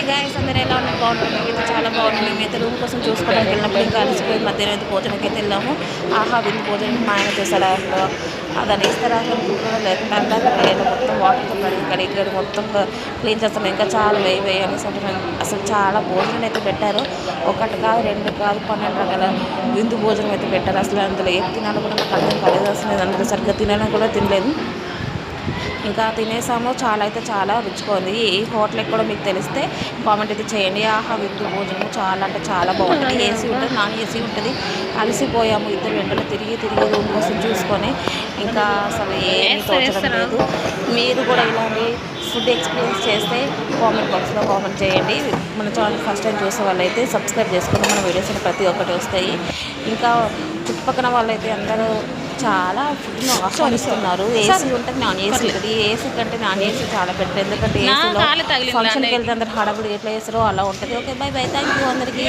Guys అందరూ ఎలా ఉన్నారు? బాగున్నారు. మేమైతే చాలా బాగున్నాం. మేమైతే రూమ్ కోసం చూసుకోవడానికి వెళ్ళినప్పుడు ఇంకా అలసిపోయి మధ్యాహ్నం అయితే భోజనంకి అయితే వెళ్ళాము. ఆహా విందు భోజనం మా ఆయన చేశాడు. అసలు దాన్ని ఇస్తారా అనుకుంటున్నా లేకుండా అంతా మొత్తం వాటర్తో కడిగి మొత్తం క్లీన్ చేస్తాం. ఇంకా చాలా వేయి అనేసి అసలు చాలా భోజనం అయితే పెట్టారు. ఒకటి కాదు, రెండు కాదు, 12 రకాల విందు భోజనం అయితే పెట్టారు. అసలు అందులో ఏం తినాలో కూడా నాకు అర్థం కాలేదు. అసలు అందులో సరిగ్గా తినడం కూడా తినలేదు. ఇంకా తినేసాము. చాలా అయితే చాలా రుచిగా ఉంది. ఈ హోటల్కి కూడా మీకు తెలిస్తే కామెంట్ అయితే చేయండి. ఆహా విందు భోజనం చాలా అంటే చాలా బాగుంటుంది. ఏసీ ఉంటుంది, నాన్ ఏసీ ఉంటుంది. అలసిపోయాము ఇద్దరు వెంటనే తిరిగి రూమ్ కోసం చూసుకొని. ఇంకా అసలు ఏమీ తోచడం లేదు. మీరు కూడా ఇలాంటి ఫుడ్ ఎక్స్పీరియన్స్ చేస్తే కామెంట్ బాక్స్లో కామెంట్ చేయండి. మన ఛానల్ ఫస్ట్ టైం చూసే వాళ్ళైతే సబ్స్క్రైబ్ చేసుకుని మన వీడియోస్ ప్రతి ఒక్కటి వస్తాయి. ఇంకా చుట్టుపక్కల వాళ్ళైతే అందరూ చాలా ఫుడ్ను ఆస్వాదిస్తున్నారు. ఏసీ ఉంటుంది, నాన్ ఏసీ ఉంటుంది. ఏసీ కంటే నాన్ ఏసీ చాలా బెటర్. ఎందుకంటే ఏసీలో ఫంక్షన్కి వెళ్తే అందరు హడావుడి ఎట్లా చేస్తారో అలా ఉంటుంది. ఓకే, బై థ్యాంక్ యూ అందరికీ.